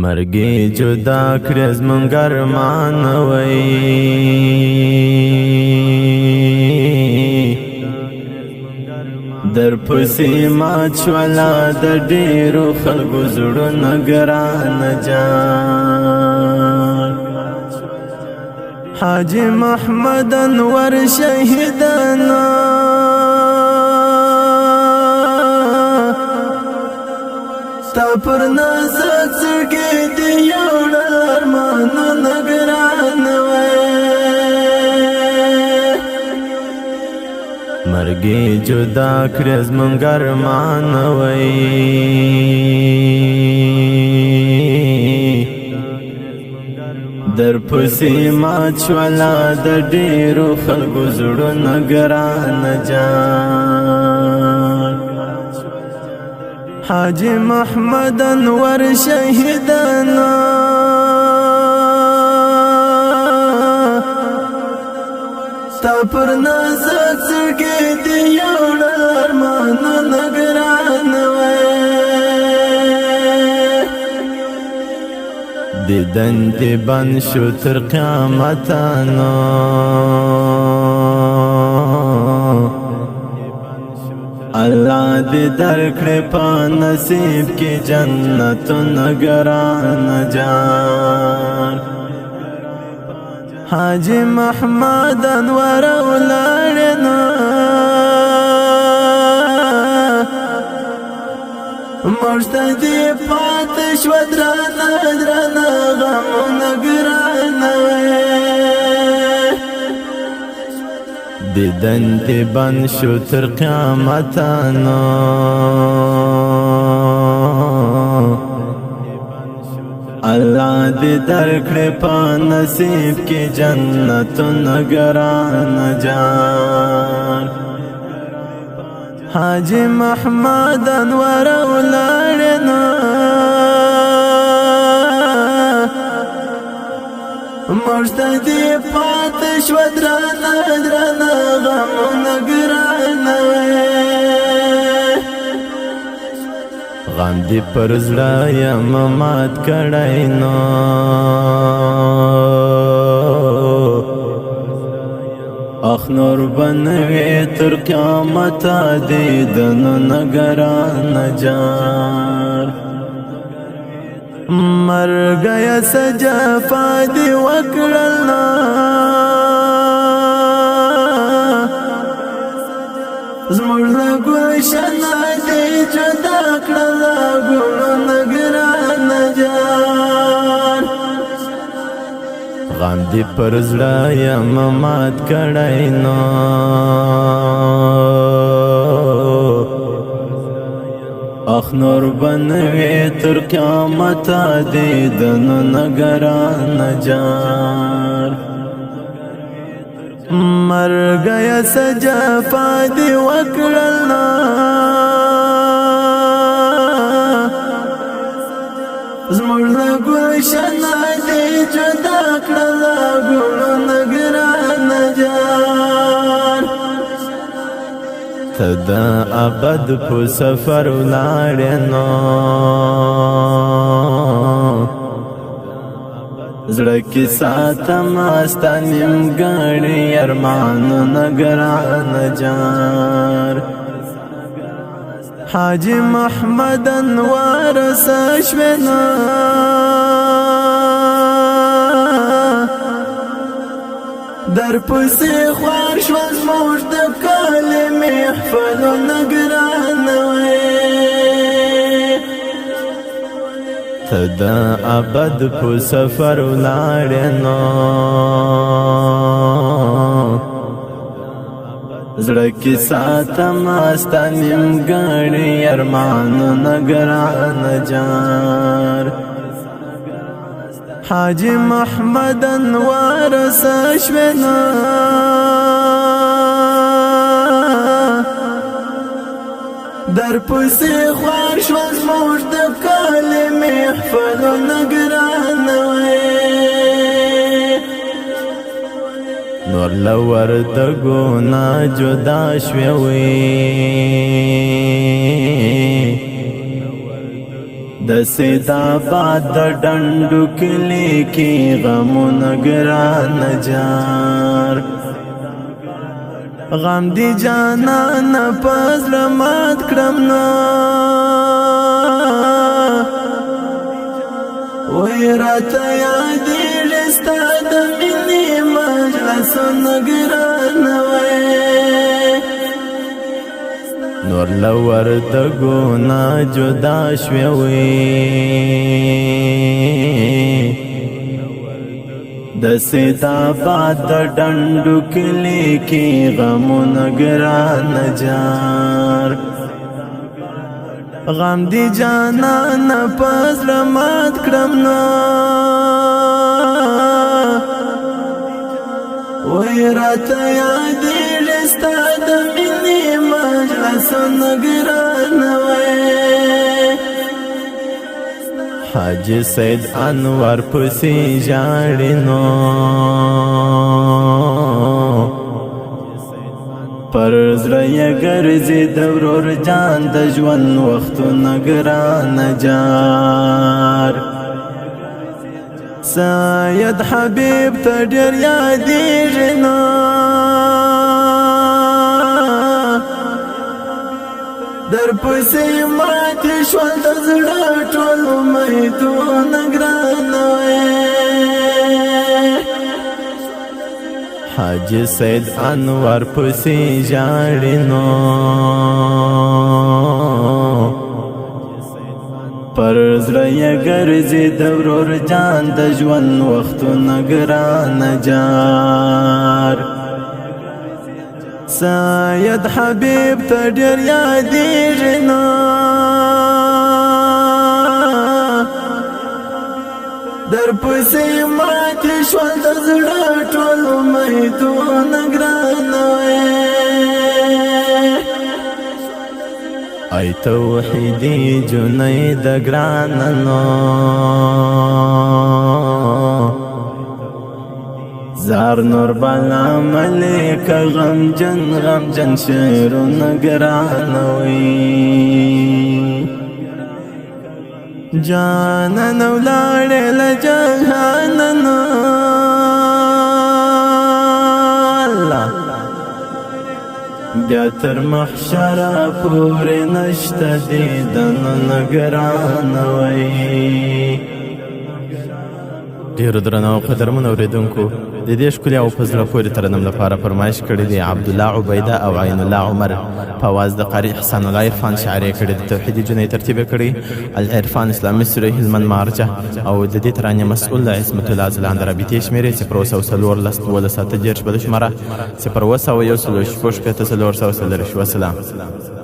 مرګي جدا کړې زمونږ ارمان وای در پسې ما چولا د ډېرو خلکو زړونه ګران جان حاجی محمد انور شهیدنا تا پر نازک زړګي دی یو ارمانونه ګران وای مرګي جدا کړې زمونږ ارمان وای در پسې ما چولا د ډېرو خلکو زړونه ګران جان حاجی محمد انور شهیدنا تا پر نازک زړګي دی یو ارمانونه ګران وای دیدن دی بند شو تر قیامتانو الله دې درکړې په نصیب کې جنتونه ګران جان حاجی محمد انور ولاړنا مرشد دې پاتې شو درانه درانه غمونه ګران دیدن دی بند شو تر قیامتانو الله دې درکړې په نصیب کې جنتونه ګران جان حاجی محمد انور ولاړنا مرشد دې پاتې شو درانه درانه غمونه ګران غم دې پر زړه یم مات کړی نو اخ نور بنوي تر قیامت دیدنونه ګران جان مرګیا سجفا دی وکړلنا زموږ له ګلشن دی جدا کړله ګلونه ګران جان غم دې پر زړه یم مات کړی نو اخ نور بنوي تر قیامت دیدنونه ګران جان مرګیا سجفا دی وکړلنا زموږ له ګلشن دی جدا کړله ګلونه ګران جان ته د ابد په سفر ولاړې نو زړه کې ساتم ستا نیمګړی ارمانونه ګران جان حاجی محمد انور سشوینا در پسې خوار شو زموږ د کلمې محفلونه ګران وای ته د ابد په سفر ولاړې نو زړه کې ساتم ستا نیمګړی ارمانونه ګران جان حاجی محمد انور سشوینا در پسې خوار شو زموږ د کلمې محفلونه ګران وای نور لور د ګنا جدا شوی د سیدآباد د ډنډو کلي کې غمونه ګران جار غم دی جانان پزړه مات کړم نه وای راته یادېږي ستا د مینې مجلسونه ګران وای نور له وردګو نه جدا شوې وې د سیدآباد د ډنډو کلي کې غمونه ګران جار غم دی جانان پزړه مات کړم نه وای راته یادېږي ستا د مینې مجلسونه ګران وای حاجي سید انور پسې ژاړي نو پر زړه یې ګرځي د ورور جان د ژوند وختونه ګران جار سید حبیب ته ډېر یادېږي نو در پسې ماتې شول د زړه ټول امیدونه ګران وای حاجي سید انور پسې ژاړي نو پر زړه یې ګرځي د ورور جان د ژوند وختونه ګران جار سید حبیب ته ډېر یادېږي نو در پسې ماتې شول د زړه ټول امیدونه ګران وای ای توحیدي جنید ګرانه نو زار نور بالا ملک غمجن شعرونه ګران وای جانان ولاړې له جهانه بیا تر محشره پورې نشته دیدنونه ګران وای ډېرو درنو او قدرمنو اورېدونکو د دې ښکلي او په زړه پورې ترنم لپاره فرمایش کړی دی عبدالله عبیده او عین الله عمر په اواز د قاري احسان الله عرفان شاعري کړې د توحیدي جنۍ ترتیب کړی العرفان اسلامي سورې هلمند مارجه او د دې ترانې مسؤل عصمت الله ځلاند رابطې شمېرې 0 12 13 شماره 0 2 1 4 وسلام